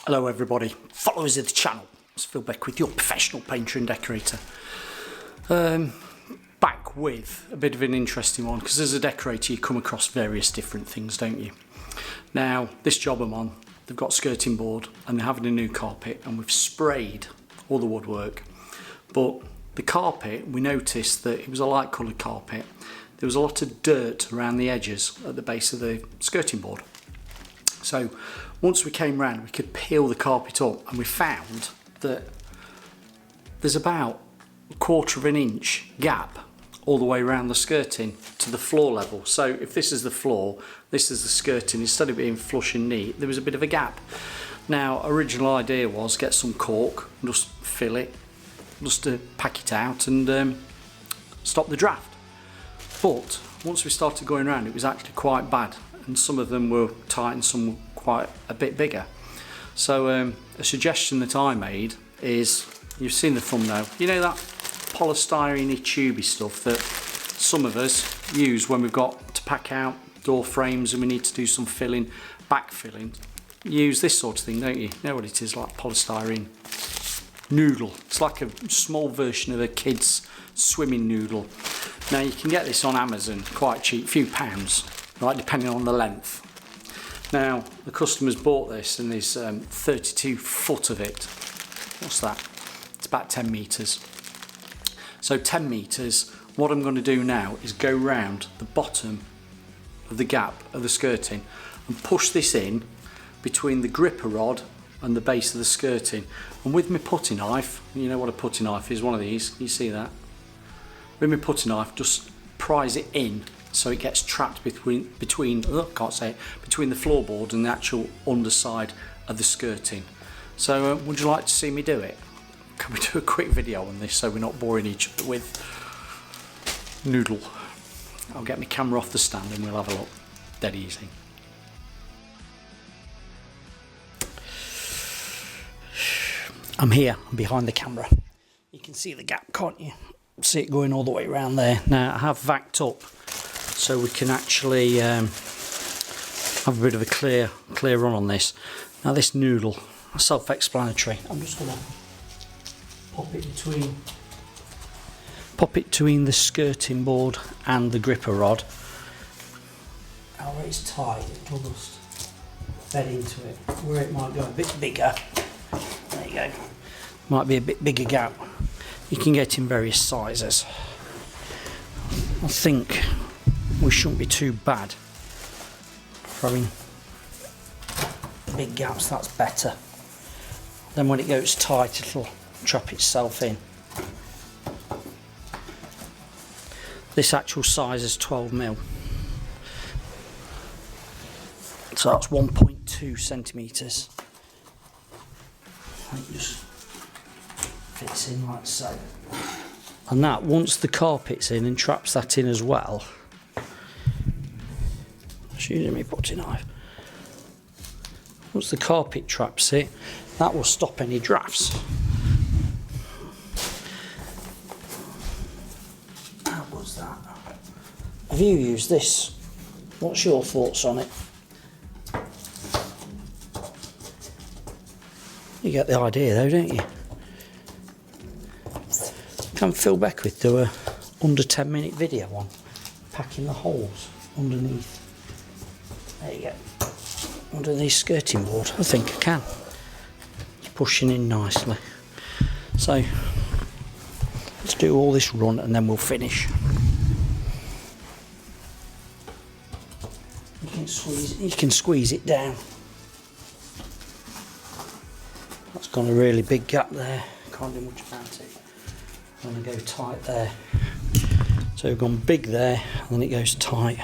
Hello everybody, followers of the channel. It's Phil Beckwith, your professional painter and decorator. Back with a bit of an interesting one, because as a decorator you come across various different things, don't you? Now, this job I'm on, they've got skirting board and they're having a new carpet, and we've sprayed all the woodwork. But the carpet, we noticed that it was a light coloured carpet. There was a lot of dirt around the edges at the base of the skirting board. So once we came round, we could peel the carpet up, and we found that there's about 1/4 of an inch gap all the way around the skirting to the floor level. So if this is the floor, this is the skirting, instead of being flush and neat, there was a bit of a gap. Now, original idea was get some cork and just fill it, just to pack it out and stop the draft. But once we started going around, it was actually quite bad, and some of them were tight and some were quite a bit bigger. So a suggestion that I made is, you've seen the thumbnail, you know that polystyrene tubey stuff that some of us use when we've got to pack out door frames and we need to do some filling, back filling. You use this sort of thing, don't you? You know what it is, like polystyrene noodle. It's like a small version of a kid's swimming noodle. Now you can get this on Amazon quite cheap, a few pounds, right, depending on the length. Now the customer's bought this and there's 32 foot of it. What's that? It's about 10 metres. So 10 metres, what I'm going to do now is go round the bottom of the gap of the skirting and push this in between the gripper rod and the base of the skirting. And with my putty knife, you know what a putty knife is, one of these, you see that? With my putty knife, just prise it in so it gets trapped between the floorboard and the actual underside of the skirting. So would you like to see me do it? Can we do a quick video on this so we're not boring each other with noodle? I'll get my camera off the stand and we'll have a look. Dead easy. I'm here, I'm behind the camera. You can see the gap, can't you? See it going all the way around there. Now I have vacked up so we can actually have a bit of a clear run on this. Now this noodle, self-explanatory. I'm just going to pop it between the skirting board and the gripper rod. Now where it's tight, it'll just bed into it. Where it might go a bit bigger, there you go, might be a bit bigger gap. You can get in various sizes. I think we shouldn't be too bad for having big gaps, that's better. Then when it goes tight, it'll trap itself in. This actual size is 12mm. So that's 1.2 centimetres. It just fits in like so. And that, once the carpet's in and traps that in as well, just using my putty knife, once the carpet traps it, that will stop any drafts. How was that? Have you used this? What's your thoughts on it? You get the idea though, don't you? Can Phil Beckwith do a under 10-minute video on packing the holes underneath? There you go. Underneath skirting board. I think I can. It's pushing in nicely. So let's do all this run and then we'll finish. You can squeeze it down. That's got a really big gap there. Can't do much about it. I'm going to go tight there. So we've gone big there, and then it goes tight.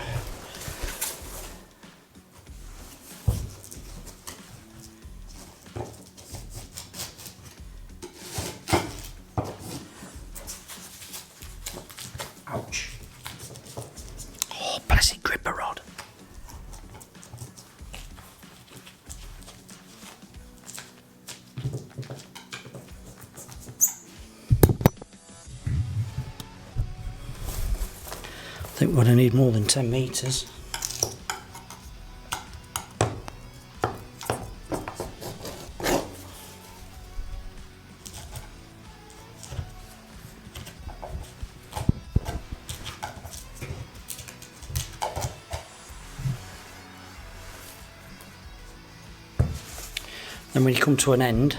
Ouch. Oh, blessed gripper rod. I think we're going to need more than 10 metres. Then when you come to an end,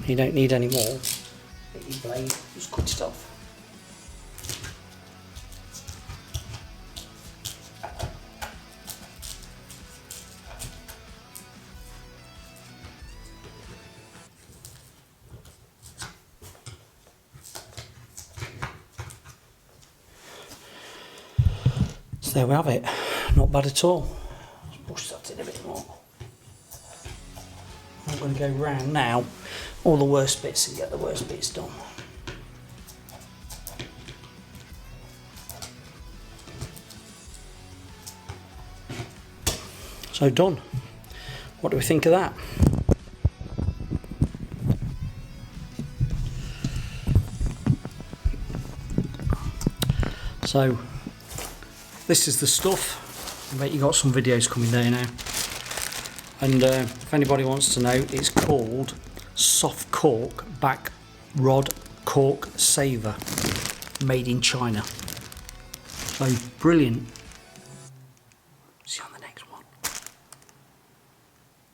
you don't need any more. Get your blade, just cut it off. So there we have it. Not bad at all. Let's push that in a bit more. I'm going to go round now all the worst bits and get the worst bits done. So done. What do we think of that? So this is the stuff. I bet you got some videos coming there now. And if anybody wants to know, it's called Soft Cork Back Rod Cork Saver, made in China. So brilliant.